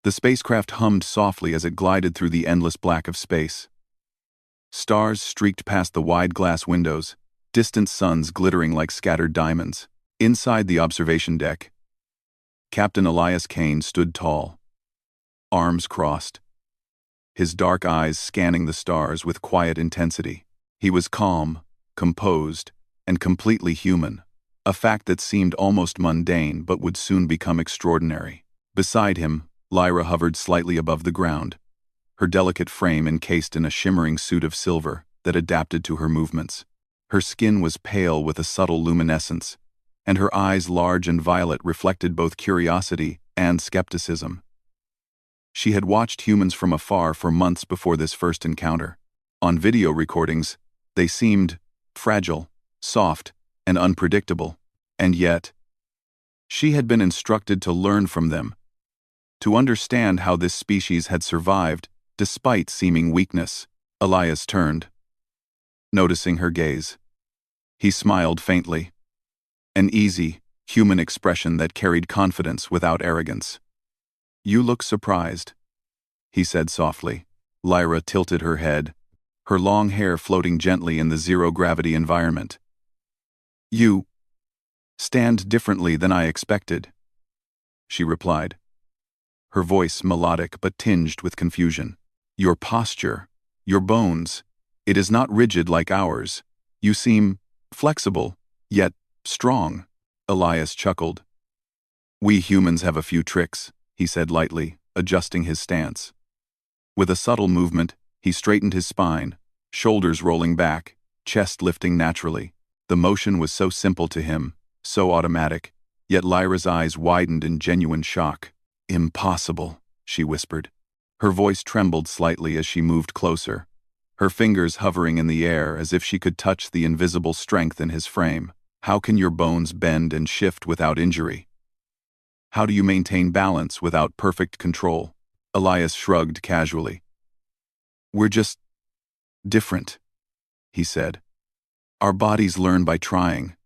The spacecraft hummed softly as it glided through the endless black of space. Stars streaked past the wide glass windows, distant suns glittering like scattered diamonds. Inside the observation deck, Captain Elias Kane stood tall, arms crossed, his dark eyes scanning the stars with quiet intensity. He was calm, composed, and completely human, a fact that seemed almost mundane but would soon become extraordinary. Beside him, Lyra hovered slightly above the ground, her delicate frame encased in a shimmering suit of silver that adapted to her movements. Her skin was pale with a subtle luminescence, and her eyes, large and violet, reflected both curiosity and skepticism. She had watched humans from afar for months before this first encounter. On video recordings, they seemed fragile, soft, and unpredictable, and yet, she had been instructed to learn from them, to understand how this species had survived despite seeming weakness. Elias turned, noticing her gaze. He smiled faintly, an easy, human expression that carried confidence without arrogance. "You look surprised," he said softly. Lyra tilted her head, her long hair floating gently in the zero-gravity environment. "You stand differently than I expected," she replied, her voice melodic but tinged with confusion. "Your posture, your bones, it is not rigid like ours. You seem flexible, yet strong." Elias chuckled. "We humans have a few tricks," he said lightly, adjusting his stance. With a subtle movement, he straightened his spine, shoulders rolling back, chest lifting naturally. The motion was so simple to him, so automatic, yet Lyra's eyes widened in genuine shock. "Impossible," she whispered. Her voice trembled slightly as she moved closer, her fingers hovering in the air as if she could touch the invisible strength in his frame. "How can your bones bend and shift without injury? How do you maintain balance without perfect control?" Elias shrugged casually. "We're just different," he said. "Our bodies learn by trying,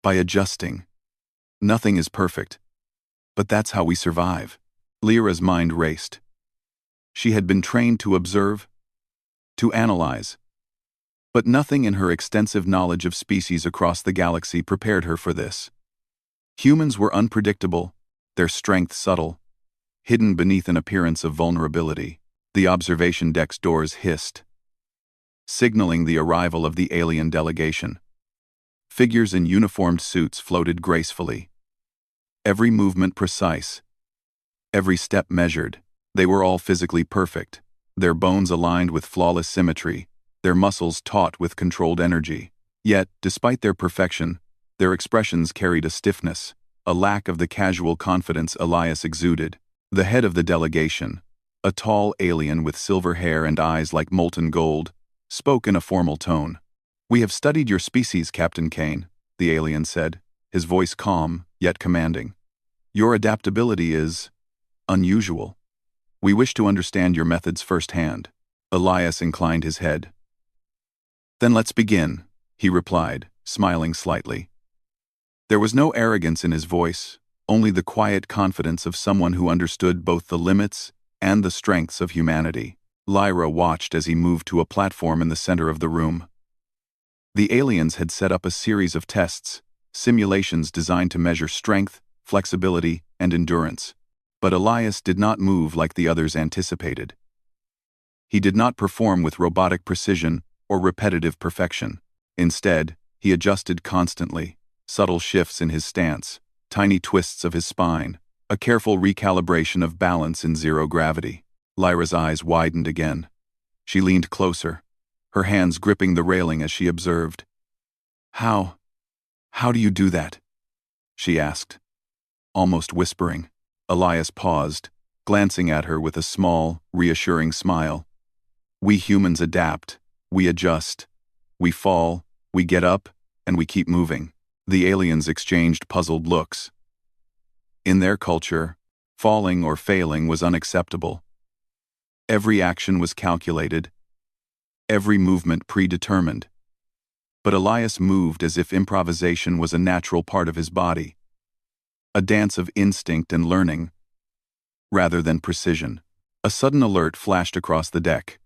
by adjusting. Nothing is perfect, but that's how we survive." Lyra's mind raced. She had been trained to observe, to analyze, but nothing in her extensive knowledge of species across the galaxy prepared her for this. Humans were unpredictable, their strength subtle, hidden beneath an appearance of vulnerability. The observation deck's doors hissed, signaling the arrival of the alien delegation. Figures in uniformed suits floated gracefully, every movement precise, every step measured. They were all physically perfect, their bones aligned with flawless symmetry, their muscles taut with controlled energy. Yet, despite their perfection, their expressions carried a stiffness, a lack of the casual confidence Elias exuded. The head of the delegation, a tall alien with silver hair and eyes like molten gold, spoke in a formal tone. "We have studied your species, Captain Kane," the alien said, his voice calm, yet commanding. "Your adaptability is unusual. We wish to understand your methods firsthand." Elias inclined his head. "Then let's begin," he replied, smiling slightly. There was no arrogance in his voice, only the quiet confidence of someone who understood both the limits and the strengths of humanity. Lyra watched as he moved to a platform in the center of the room. The aliens had set up a series of tests, simulations designed to measure strength, flexibility, and endurance. But Elias did not move like the others anticipated. He did not perform with robotic precision or repetitive perfection. Instead, he adjusted constantly, subtle shifts in his stance, tiny twists of his spine, a careful recalibration of balance in zero gravity. Lyra's eyes widened again. She leaned closer, her hands gripping the railing as she observed. How do you do that?" she asked, almost whispering. Elias paused, glancing at her with a small, reassuring smile. "We humans adapt, we adjust, we fall, we get up, and we keep moving." The aliens exchanged puzzled looks. In their culture, falling or failing was unacceptable. Every action was calculated, every movement predetermined. But Elias moved as if improvisation was a natural part of his body, a dance of instinct and learning. rather than precision. A sudden alert flashed across the deck.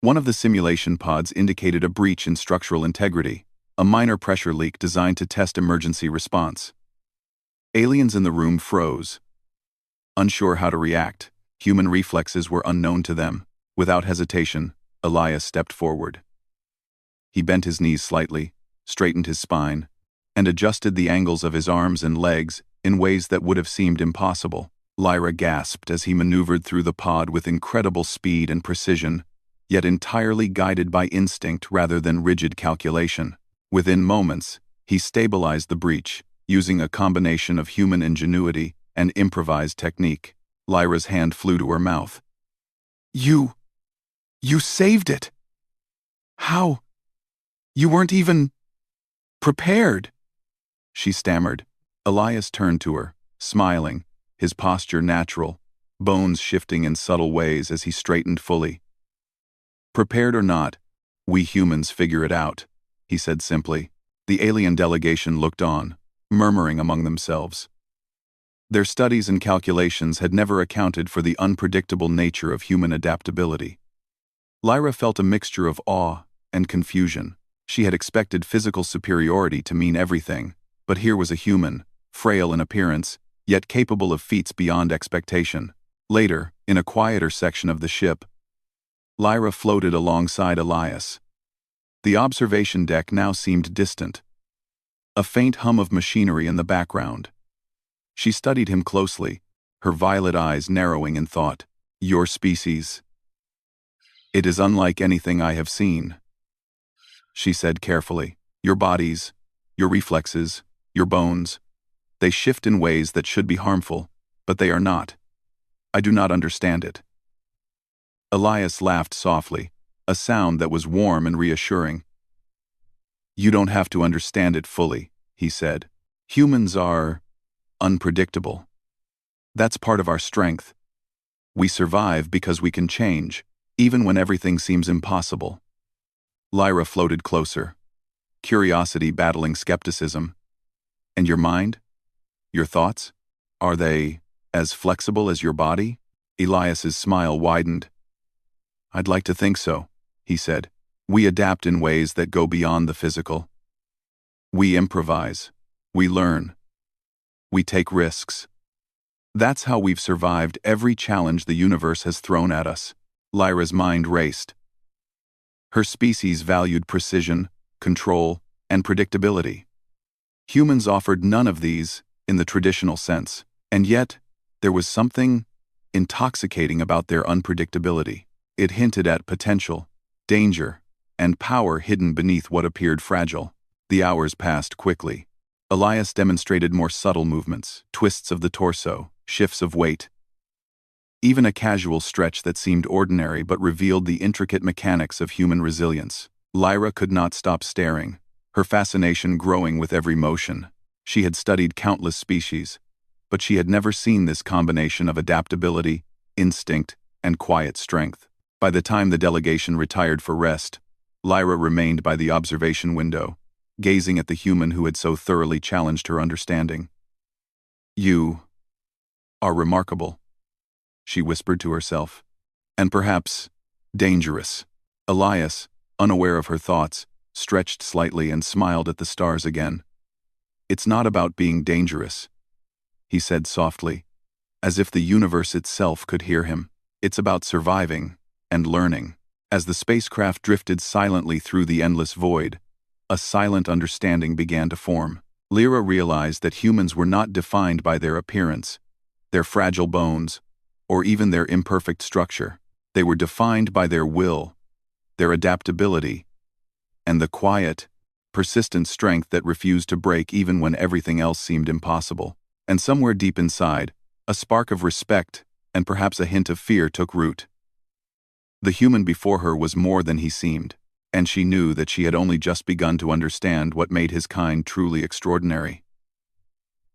One of the simulation pods indicated a breach in structural integrity, a minor pressure leak designed to test emergency response. Aliens in the room froze, unsure how to react. Human reflexes were unknown to them. Without hesitation, Elias stepped forward. He bent his knees slightly, straightened his spine, and adjusted the angles of his arms and legs in ways that would have seemed impossible. Lyra gasped as he maneuvered through the pod with incredible speed and precision, yet entirely guided by instinct rather than rigid calculation. Within moments, he stabilized the breach, using a combination of human ingenuity and improvised technique. Lyra's hand flew to her mouth. You saved it! How? You weren't even prepared!" she stammered. Elias turned to her, smiling, his posture natural, bones shifting in subtle ways as he straightened fully. "Prepared or not, we humans figure it out," he said simply. The alien delegation looked on, murmuring among themselves. Their studies and calculations had never accounted for the unpredictable nature of human adaptability. Lyra felt a mixture of awe and confusion. She had expected physical superiority to mean everything, but here was a human, frail in appearance, yet capable of feats beyond expectation. Later, in a quieter section of the ship, Lyra floated alongside Elias. The observation deck now seemed distant, a faint hum of machinery in the background. She studied him closely, her violet eyes narrowing in thought. "Your species. It is unlike anything I have seen," she said carefully. "Your bodies, your reflexes, your bones, they shift in ways that should be harmful, but they are not. I do not understand it." Elias laughed softly, a sound that was warm and reassuring. "You don't have to understand it fully," he said. "Humans are unpredictable. That's part of our strength. We survive because we can change, even when everything seems impossible." Lyra floated closer, curiosity battling skepticism. "And your mind? Your thoughts? Are they as flexible as your body?" Elias's smile widened. "I'd like to think so," he said. "We adapt in ways that go beyond the physical. We improvise. We learn. We take risks. That's how we've survived every challenge the universe has thrown at us." Lyra's mind raced. Her species valued precision, control, and predictability. Humans offered none of these in the traditional sense, and yet there was something intoxicating about their unpredictability. It hinted at potential, danger, and power hidden beneath what appeared fragile. The hours passed quickly. Elias demonstrated more subtle movements, twists of the torso, shifts of weight. Even a casual stretch that seemed ordinary but revealed the intricate mechanics of human resilience. Lyra could not stop staring, her fascination growing with every motion. She had studied countless species, but she had never seen this combination of adaptability, instinct, and quiet strength. By the time the delegation retired for rest, Lyra remained by the observation window, gazing at the human who had so thoroughly challenged her understanding. "You are remarkable," she whispered to herself. "And perhaps dangerous." Elias, unaware of her thoughts, stretched slightly and smiled at the stars again. "It's not about being dangerous," he said softly, as if the universe itself could hear him. "It's about surviving and learning." As the spacecraft drifted silently through the endless void, a silent understanding began to form. Lyra realized that humans were not defined by their appearance, their fragile bones, or even their imperfect structure. They were defined by their will, their adaptability, and the quiet, persistent strength that refused to break even when everything else seemed impossible. And somewhere deep inside, a spark of respect and perhaps a hint of fear took root. The human before her was more than he seemed, and she knew that she had only just begun to understand what made his kind truly extraordinary.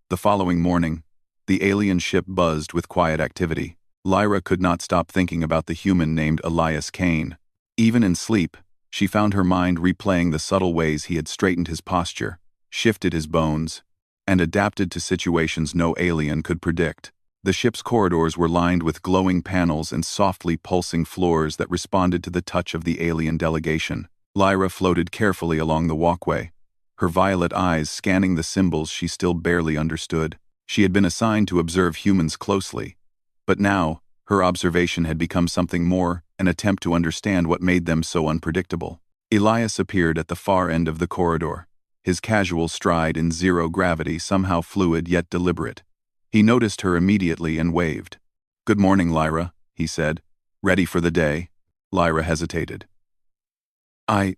The following morning, the alien ship buzzed with quiet activity. Lyra could not stop thinking about the human named Elias Kane. Even in sleep, she found her mind replaying the subtle ways he had straightened his posture, shifted his bones, and adapted to situations no alien could predict. The ship's corridors were lined with glowing panels and softly pulsing floors that responded to the touch of the alien delegation. Lyra floated carefully along the walkway, her violet eyes scanning the symbols she still barely understood. She had been assigned to observe humans closely, but now, her observation had become something more, an attempt to understand what made them so unpredictable. Elias appeared at the far end of the corridor, his casual stride in zero gravity somehow fluid yet deliberate. He noticed her immediately and waved. "Good morning, Lyra," he said. "Ready for the day?" Lyra hesitated. "I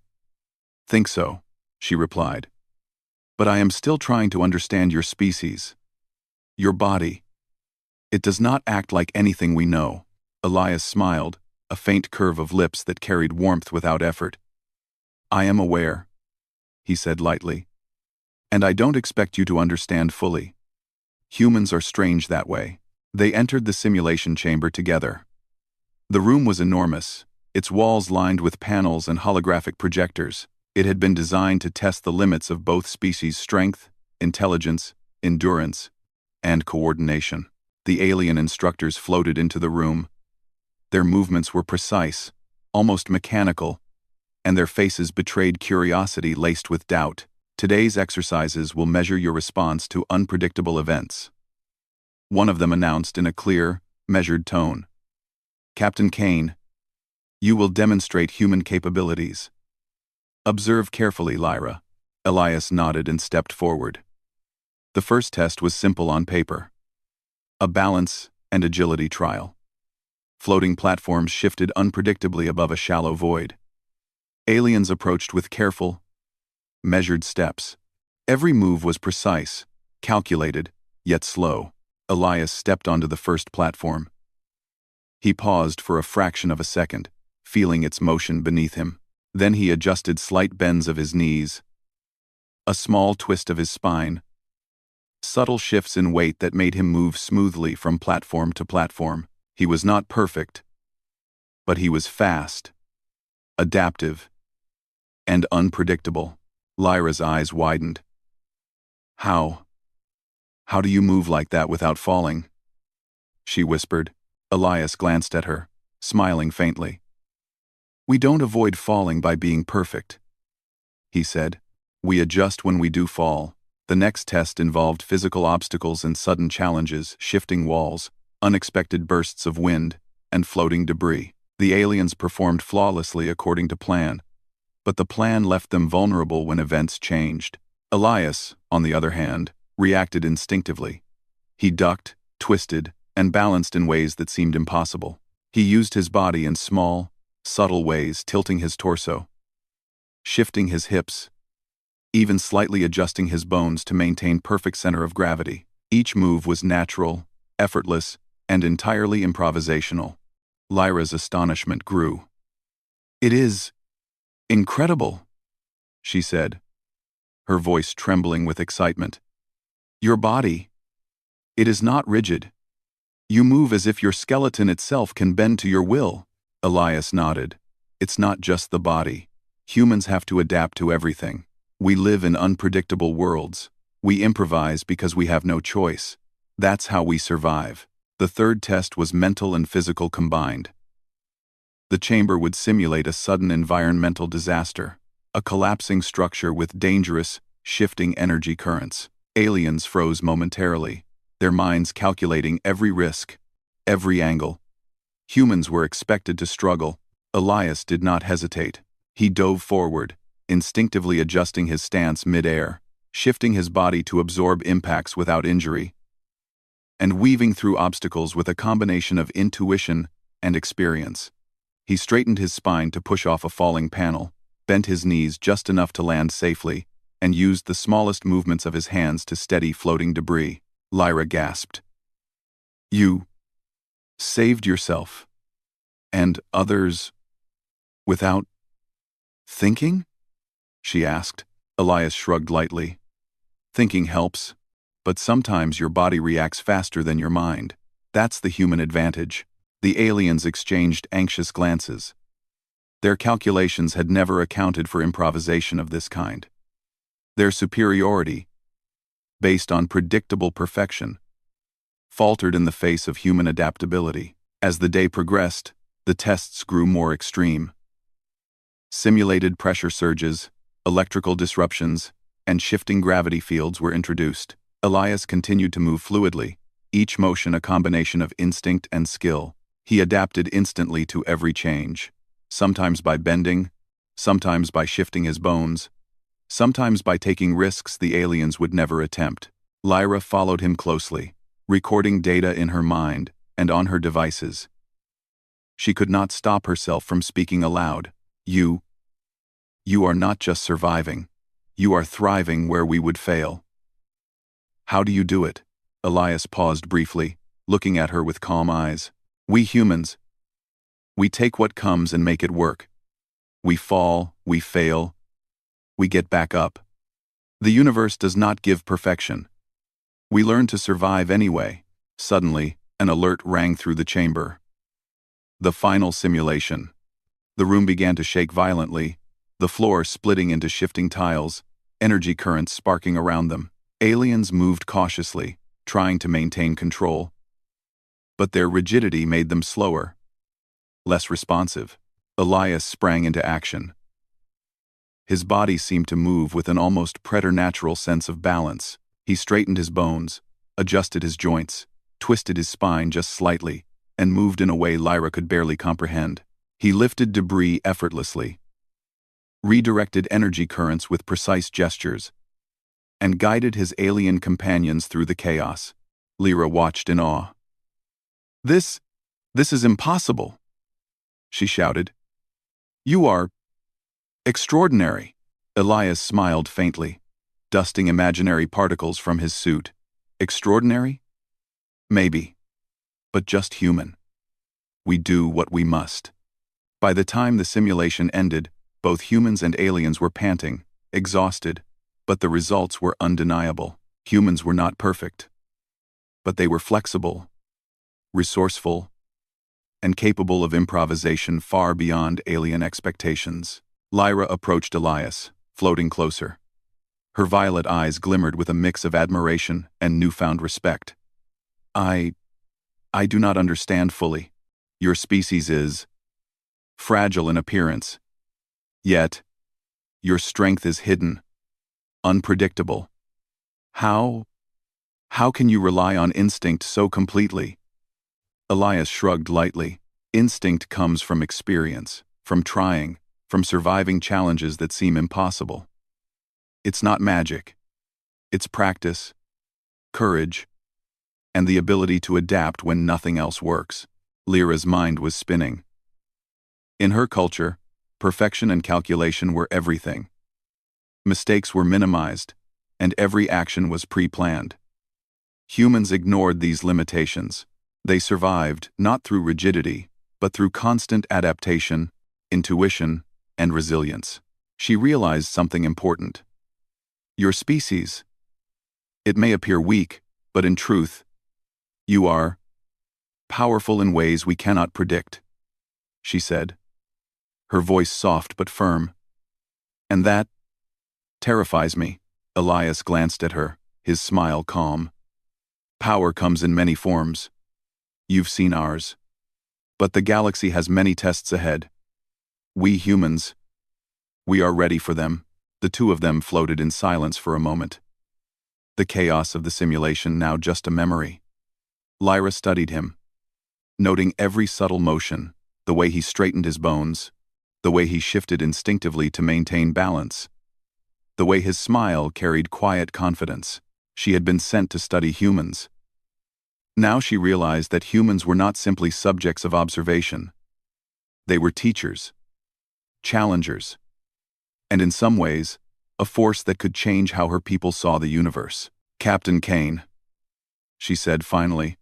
think so," she replied. "But I am still trying to understand your species. Your body. It does not act like anything we know." Elias smiled, a faint curve of lips that carried warmth without effort. "I am aware," he said lightly. "And I don't expect you to understand fully. Humans are strange that way." They entered the simulation chamber together. The room was enormous, its walls lined with panels and holographic projectors. It had been designed to test the limits of both species' strength, intelligence, endurance, and coordination. The alien instructors floated into the room. Their movements were precise, almost mechanical, and their faces betrayed curiosity laced with doubt. "Today's exercises will measure your response to unpredictable events," one of them announced in a clear, measured tone. "Captain Kane, you will demonstrate human capabilities. Observe carefully, Lyra." Elias nodded and stepped forward. The first test was simple on paper. A balance and agility trial. Floating platforms shifted unpredictably above a shallow void. Aliens approached with careful, measured steps. Every move was precise, calculated, yet slow. Elias stepped onto the first platform. He paused for a fraction of a second, feeling its motion beneath him. Then he adjusted slight bends of his knees, a small twist of his spine, subtle shifts in weight that made him move smoothly from platform to platform. He was not perfect, but he was fast, adaptive, and unpredictable. Lyra's eyes widened. How do you move like that without falling?" she whispered. Elias glanced at her, smiling faintly. "We don't avoid falling by being perfect," he said. "We adjust when we do fall." The next test involved physical obstacles and sudden challenges, shifting walls, unexpected bursts of wind, and floating debris. The aliens performed flawlessly according to plan, but the plan left them vulnerable when events changed. Elias, on the other hand, reacted instinctively. He ducked, twisted, and balanced in ways that seemed impossible. He used his body in small, subtle ways, tilting his torso, shifting his hips, even slightly adjusting his bones to maintain perfect center of gravity. Each move was natural, effortless, and entirely improvisational. Lyra's astonishment grew. "It is incredible," she said, her voice trembling with excitement. "Your body, it is not rigid. You move as if your skeleton itself can bend to your will." Elias nodded. "It's not just the body. Humans have to adapt to everything. We live in unpredictable worlds. We improvise because we have no choice. That's how we survive." The third test was mental and physical combined. The chamber would simulate a sudden environmental disaster, a collapsing structure with dangerous, shifting energy currents. Aliens froze momentarily, their minds calculating every risk, every angle. Humans were expected to struggle. Elias did not hesitate. He dove forward, instinctively adjusting his stance mid-air, shifting his body to absorb impacts without injury, and weaving through obstacles with a combination of intuition and experience. He straightened his spine to push off a falling panel, bent his knees just enough to land safely, and used the smallest movements of his hands to steady floating debris. Lyra gasped. "You saved yourself and others without thinking?" she asked. Elias shrugged lightly. "Thinking helps, but sometimes your body reacts faster than your mind. That's the human advantage." The aliens exchanged anxious glances. Their calculations had never accounted for improvisation of this kind. Their superiority, based on predictable perfection, faltered in the face of human adaptability. As the day progressed, the tests grew more extreme. Simulated pressure surges, electrical disruptions, and shifting gravity fields were introduced. Elias continued to move fluidly, each motion a combination of instinct and skill. He adapted instantly to every change, sometimes by bending, sometimes by shifting his bones, sometimes by taking risks the aliens would never attempt. Lyra followed him closely, recording data in her mind and on her devices. She could not stop herself from speaking aloud. You are not just surviving. You are thriving where we would fail. How do you do it? Elias paused briefly, looking at her with calm eyes. We humans, we take what comes and make it work. We fall, we fail, we get back up. The universe does not give perfection. We learn to survive anyway. Suddenly, an alert rang through the chamber. The final simulation. The room began to shake violently, the floor splitting into shifting tiles, energy currents sparking around them. Aliens moved cautiously, trying to maintain control. But their rigidity made them slower, less responsive. Elias sprang into action. His body seemed to move with an almost preternatural sense of balance. He straightened his bones, adjusted his joints, twisted his spine just slightly, and moved in a way Lyra could barely comprehend. He lifted debris effortlessly, redirected energy currents with precise gestures, and guided his alien companions through the chaos. Lyra watched in awe. This is impossible, she shouted. You are extraordinary. Elias smiled faintly, dusting imaginary particles from his suit. Extraordinary? Maybe. But just human. We do what we must. By the time the simulation ended, both humans and aliens were panting, exhausted, but the results were undeniable. Humans were not perfect, but they were flexible, resourceful, and capable of improvisation far beyond alien expectations. Lyra approached Elias, floating closer. Her violet eyes glimmered with a mix of admiration and newfound respect. I do not understand fully. Your species is fragile in appearance. Yet, your strength is hidden, unpredictable. How can you rely on instinct so completely? Elias shrugged lightly. Instinct comes from experience, from trying, from surviving challenges that seem impossible. It's not magic. It's practice, courage, and the ability to adapt when nothing else works. Lyra's mind was spinning. In her culture, perfection and calculation were everything. Mistakes were minimized, and every action was pre-planned. Humans ignored these limitations. They survived not through rigidity, but through constant adaptation, intuition, and resilience. She realized something important. Your species. It may appear weak, but in truth, you are powerful in ways we cannot predict, she said, her voice soft but firm. And that terrifies me. Elias glanced at her, his smile calm. Power comes in many forms. You've seen ours. But the galaxy has many tests ahead. We humans, we are ready for them. The two of them floated in silence for a moment. The chaos of the simulation now just a memory. Lyra studied him, noting every subtle motion, the way he straightened his bones, the way he shifted instinctively to maintain balance, the way his smile carried quiet confidence. She had been sent to study humans. Now she realized that humans were not simply subjects of observation. They were teachers, challengers, and in some ways, a force that could change how her people saw the universe. Captain Kane, she said finally,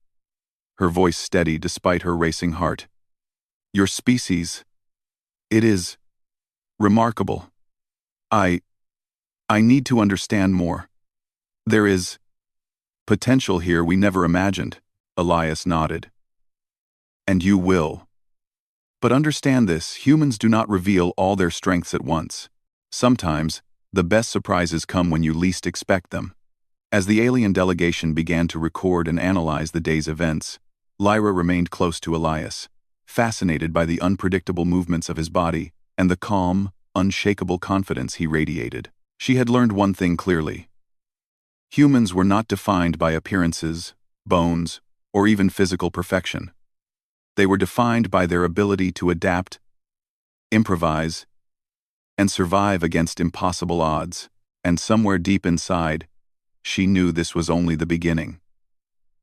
her voice steady despite her racing heart. Your species, it is remarkable. I need to understand more. There is potential here we never imagined. Elias nodded. And you will. But understand this, humans do not reveal all their strengths at once. Sometimes, the best surprises come when you least expect them. As the alien delegation began to record and analyze the day's events, Lyra remained close to Elias, fascinated by the unpredictable movements of his body and the calm, unshakable confidence he radiated. She had learned one thing clearly. Humans were not defined by appearances, bones, or even physical perfection. They were defined by their ability to adapt, improvise, and survive against impossible odds, and somewhere deep inside, she knew this was only the beginning.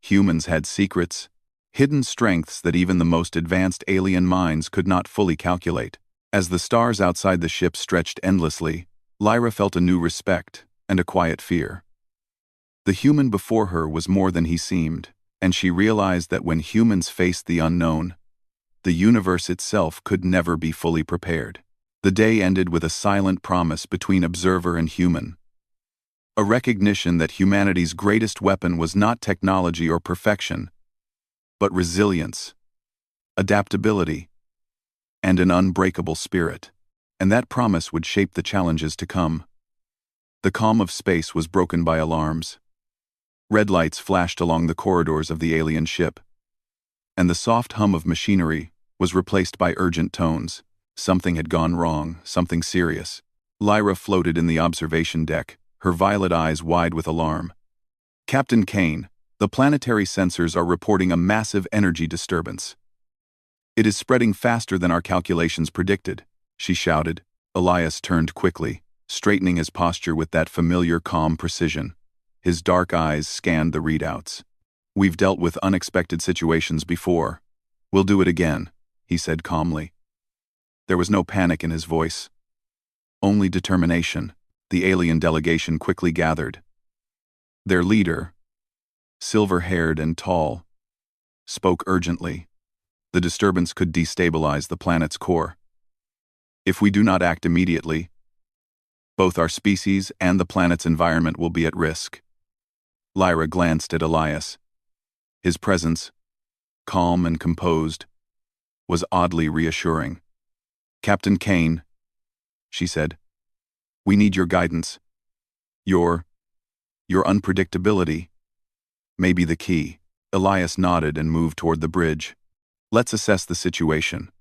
Humans had secrets, hidden strengths that even the most advanced alien minds could not fully calculate. As the stars outside the ship stretched endlessly, Lyra felt a new respect and a quiet fear. The human before her was more than he seemed, and she realized that when humans faced the unknown, the universe itself could never be fully prepared. The day ended with a silent promise between observer and human. A recognition that humanity's greatest weapon was not technology or perfection, but resilience, adaptability, and an unbreakable spirit. And that promise would shape the challenges to come. The calm of space was broken by alarms. Red lights flashed along the corridors of the alien ship, and the soft hum of machinery was replaced by urgent tones. Something had gone wrong, something serious. Lyra floated in the observation deck, her violet eyes wide with alarm. "Captain Kane, the planetary sensors are reporting a massive energy disturbance. It is spreading faster than our calculations predicted," she shouted. Elias turned quickly, straightening his posture with that familiar calm precision. His dark eyes scanned the readouts. "We've dealt with unexpected situations before. We'll do it again," he said calmly. There was no panic in his voice, only determination. The alien delegation quickly gathered. Their leader, silver-haired and tall, spoke urgently. The disturbance could destabilize the planet's core. If we do not act immediately, both our species and the planet's environment will be at risk. Lyra glanced at Elias. His presence, calm and composed, was oddly reassuring. "Captain Kane," she said, "we need your guidance. Your unpredictability may be the key." Elias nodded and moved toward the bridge. "Let's assess the situation.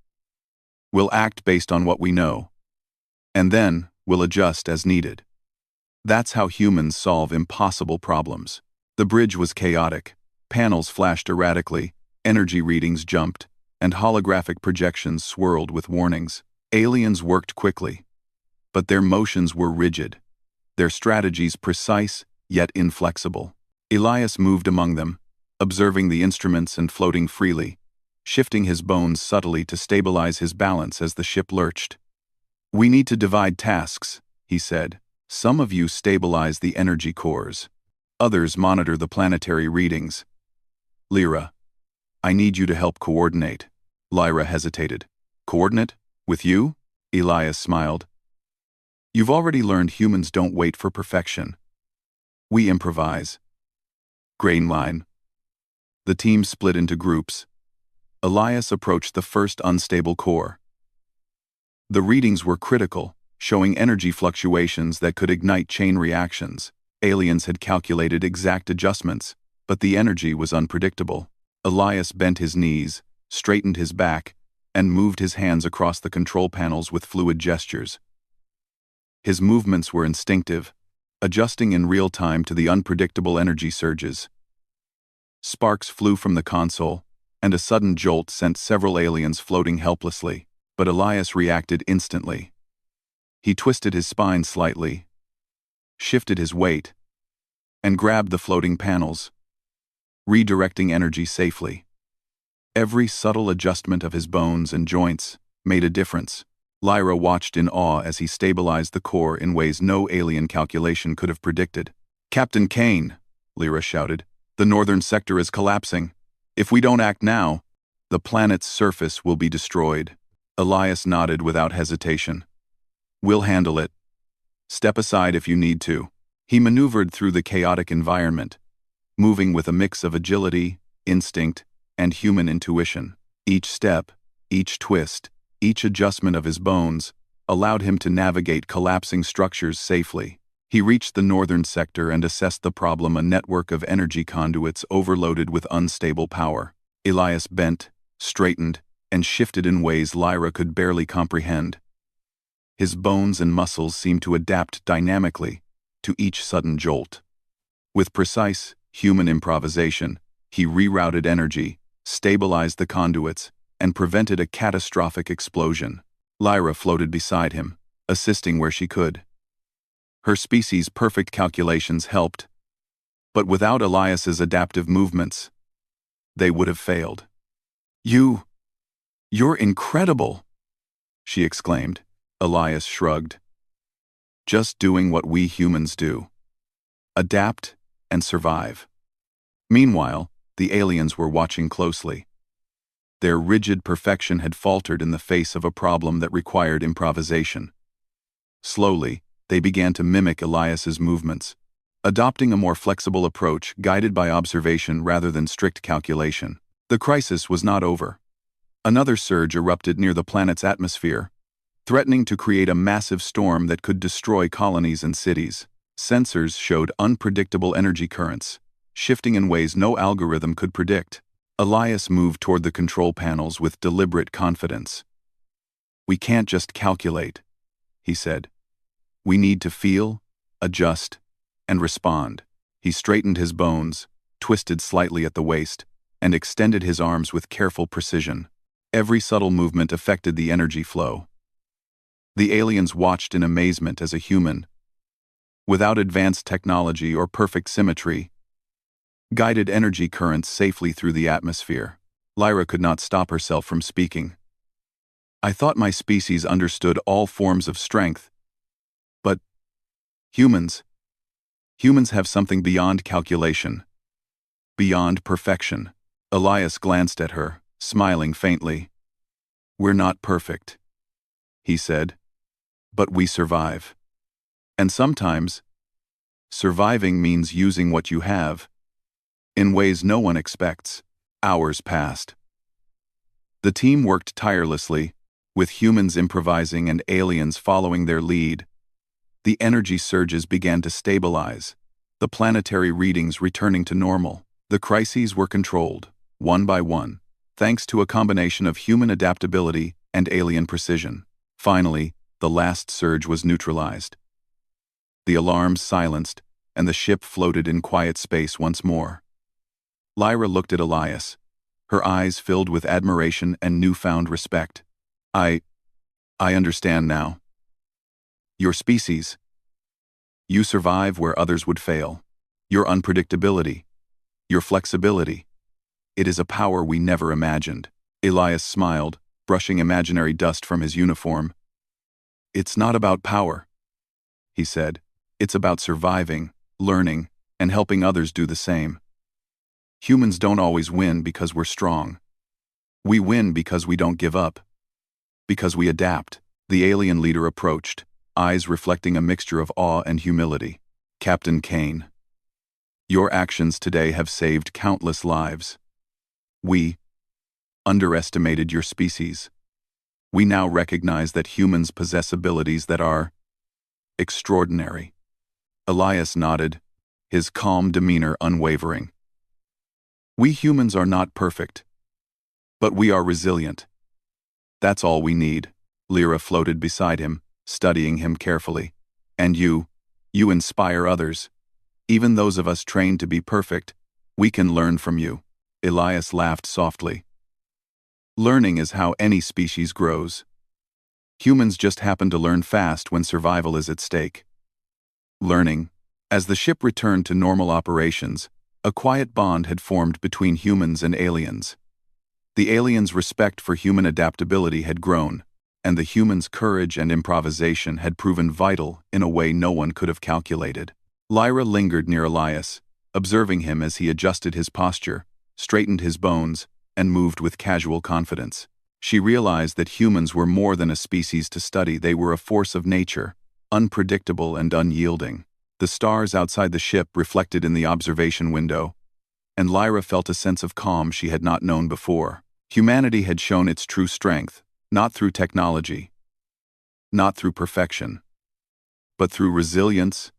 We'll act based on what we know, and then we'll adjust as needed. That's how humans solve impossible problems." The bridge was chaotic. Panels flashed erratically, energy readings jumped, and holographic projections swirled with warnings. Aliens worked quickly, but their motions were rigid, their strategies precise yet inflexible. Elias moved among them, observing the instruments and floating freely, shifting his bones subtly to stabilize his balance as the ship lurched. "We need to divide tasks," he said. "Some of you stabilize the energy cores. Others monitor the planetary readings. Lyra, I need you to help coordinate." Lyra hesitated. "Coordinate? With you?" Elias smiled. "You've already learned humans don't wait for perfection. We improvise." Grain line. The team split into groups. Elias approached the first unstable core. The readings were critical, showing energy fluctuations that could ignite chain reactions. Aliens had calculated exact adjustments, but the energy was unpredictable. Elias bent his knees, straightened his back, and moved his hands across the control panels with fluid gestures. His movements were instinctive, adjusting in real time to the unpredictable energy surges. Sparks flew from the console, and a sudden jolt sent several aliens floating helplessly, but Elias reacted instantly. He twisted his spine slightly, shifted his weight, and grabbed the floating panels, redirecting energy safely. Every subtle adjustment of his bones and joints made a difference. Lyra watched in awe as he stabilized the core in ways no alien calculation could have predicted. "Captain Kane," Lyra shouted, "the northern sector is collapsing. If we don't act now, the planet's surface will be destroyed." Elias nodded without hesitation. "We'll handle it. Step aside if you need to." He maneuvered through the chaotic environment, moving with a mix of agility, instinct, and human intuition. Each step, each twist, each adjustment of his bones allowed him to navigate collapsing structures safely. He reached the northern sector and assessed the problem: a network of energy conduits overloaded with unstable power. Elias bent, straightened, and shifted in ways Lyra could barely comprehend. His bones and muscles seemed to adapt dynamically to each sudden jolt. With precise, human improvisation, he rerouted energy, stabilized the conduits, and prevented a catastrophic explosion. Lyra floated beside him, assisting where she could. Her species' perfect calculations helped, but without Elias's adaptive movements, they would have failed. You're incredible," she exclaimed. Elias shrugged. "Just doing what we humans do. Adapt and survive." Meanwhile, the aliens were watching closely. Their rigid perfection had faltered in the face of a problem that required improvisation. Slowly, they began to mimic Elias's movements, adopting a more flexible approach guided by observation rather than strict calculation. The crisis was not over. Another surge erupted near the planet's atmosphere, threatening to create a massive storm that could destroy colonies and cities. Sensors showed unpredictable energy currents, shifting in ways no algorithm could predict. Elias moved toward the control panels with deliberate confidence. "We can't just calculate," he said. "We need to feel, adjust, and respond." He straightened his bones, twisted slightly at the waist, and extended his arms with careful precision. Every subtle movement affected the energy flow. The aliens watched in amazement as a human, without advanced technology or perfect symmetry, guided energy currents safely through the atmosphere. Lyra could not stop herself from speaking. "I thought my species understood all forms of strength. But humans have something beyond calculation, beyond perfection." Elias glanced at her, smiling faintly. "We're not perfect," he said, "but we survive. And sometimes, surviving means using what you have, in ways no one expects." Hours passed. The team worked tirelessly, with humans improvising and aliens following their lead. The energy surges began to stabilize, the planetary readings returning to normal. The crises were controlled, one by one, thanks to a combination of human adaptability and alien precision. Finally, the last surge was neutralized. The alarms silenced, and the ship floated in quiet space once more. Lyra looked at Elias, her eyes filled with admiration and newfound respect. I understand now. Your species. You survive where others would fail. Your unpredictability. Your flexibility. It is a power we never imagined." Elias smiled, brushing imaginary dust from his uniform. "It's not about power," he said. "It's about surviving, learning, and helping others do the same. Humans don't always win because we're strong. We win because we don't give up. Because we adapt." The alien leader approached, eyes reflecting a mixture of awe and humility. "Captain Kane, your actions today have saved countless lives. We underestimated your species. We now recognize that humans possess abilities that are extraordinary." Elias nodded, his calm demeanor unwavering. "We humans are not perfect, but we are resilient. That's all we need." Lyra floated beside him, studying him carefully. "And you inspire others. Even those of us trained to be perfect, we can learn from you." Elias laughed softly. "Learning is how any species grows. Humans just happen to learn fast when survival is at stake." Learning. As the ship returned to normal operations, a quiet bond had formed between humans and aliens. The aliens' respect for human adaptability had grown, and the humans' courage and improvisation had proven vital in a way no one could have calculated. Lyra lingered near Elias, observing him as he adjusted his posture, straightened his bones, and moved with casual confidence. She realized that humans were more than a species to study. They were a force of nature, unpredictable and unyielding. The stars outside the ship reflected in the observation window, and Lyra felt a sense of calm she had not known before. Humanity had shown its true strength, not through technology, not through perfection, but through resilience,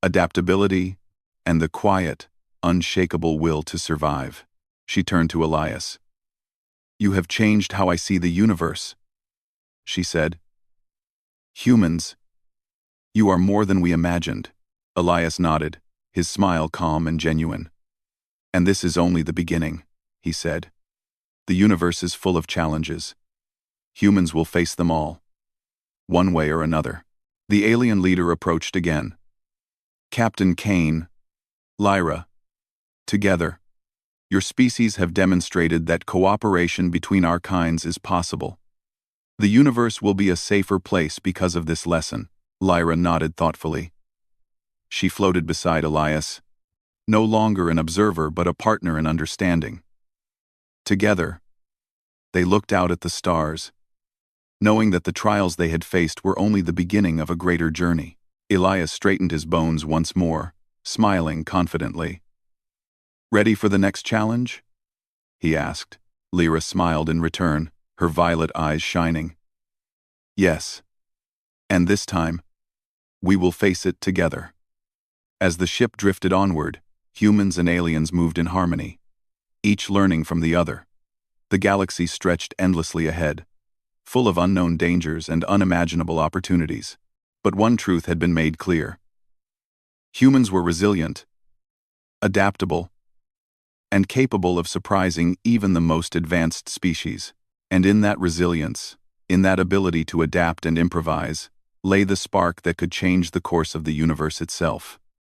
adaptability, and the quiet, unshakable will to survive. She turned to Elias. "You have changed how I see the universe," she said. "Humans, you are more than we imagined." Elias nodded, his smile calm and genuine. "And this is only the beginning," he said. "The universe is full of challenges. Humans will face them all, one way or another." The alien leader approached again. "Captain Kane, Lyra, together, your species have demonstrated that cooperation between our kinds is possible. The universe will be a safer place because of this lesson." Lyra nodded thoughtfully. She floated beside Elias, no longer an observer but a partner in understanding. Together, they looked out at the stars, knowing that the trials they had faced were only the beginning of a greater journey. Elias straightened his bones once more, smiling confidently. "Ready for the next challenge?" he asked. Lyra smiled in return, her violet eyes shining. "Yes. And this time, we will face it together." As the ship drifted onward, humans and aliens moved in harmony, each learning from the other. The galaxy stretched endlessly ahead, full of unknown dangers and unimaginable opportunities. But one truth had been made clear. Humans were resilient, adaptable, and capable of surprising even the most advanced species. And in that resilience, in that ability to adapt and improvise, lay the spark that could change the course of the universe itself.